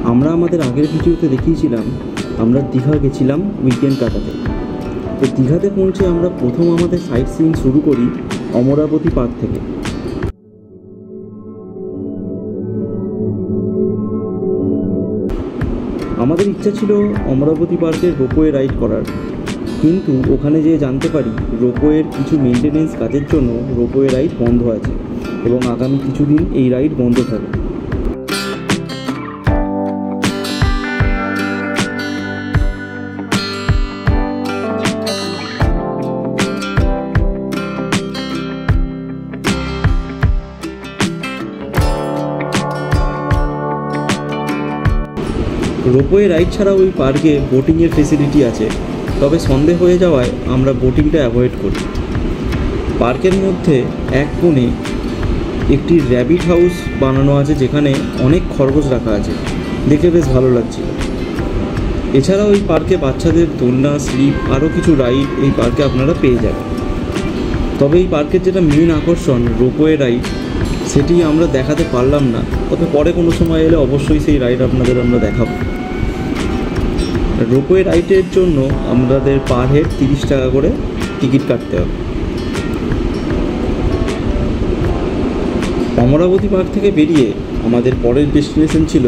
আমরা আমাদের আগের ভিডিওতে দেখিয়েছিলাম আমরা দীঘা গেছিলাম উইকেন্ড কাটাতে। তো দীঘাতে পৌঁছে আমরা প্রথম আমাদের সাইট সিইং শুরু করি অমরাবতী পার্ক থেকে। আমাদের ইচ্ছা ছিল অমরাবতী পার্কের রোপওয়ে রাইড করার, কিন্তু ওখানে যেয়ে জানতে পারি রোপওয়ের কিছু মেনটেনেন্স কাজের জন্য রোপওয়ে রাইড বন্ধ আছে এবং আগামী কিছুদিন এই রাইড বন্ধ থাকবে। রোপওয়ে রাইড ছাড়া ওই পার্কে বোটিংয়ের ফেসিলিটি আছে, তবে সন্ধে হয়ে যাওয়ায় আমরা বোটিংটা অ্যাভয়েড করি। পার্কের মধ্যে এক কোণে একটি র্যাবিট হাউস বানানো আছে, যেখানে অনেক খরগোশ রাখা আছে, দেখে বেশ ভালো লাগছিল। এছাড়াও ওই পার্কে বাচ্চাদের দোলনা, স্লিপ, আরও কিছু রাইড এই পার্কে আপনারা পেয়ে যাবেন। তবে এই পার্কের যেটা মেন আকর্ষণ রোপওয়ে রাইড, সেটি আমরা দেখাতে পারলাম না, তবে পরে কোনো সময় এলে অবশ্যই সেই রাইড আপনাদের আমরা দেখাবো। রোপওয়ে রাইডের জন্য আমাদের পার হেড 30 টাকা করে টিকিট কাটতে হবে। অমরাবতী পার্ক থেকে বেরিয়ে আমাদের পরের ডেস্টিনেশন ছিল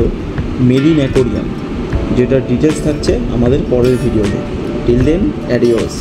মেরিন অ্যাকোরিয়াম, যেটার ডিটেলস থাকছে আমাদের পরের ভিডিওতে। Till then, অ্যাডিওস।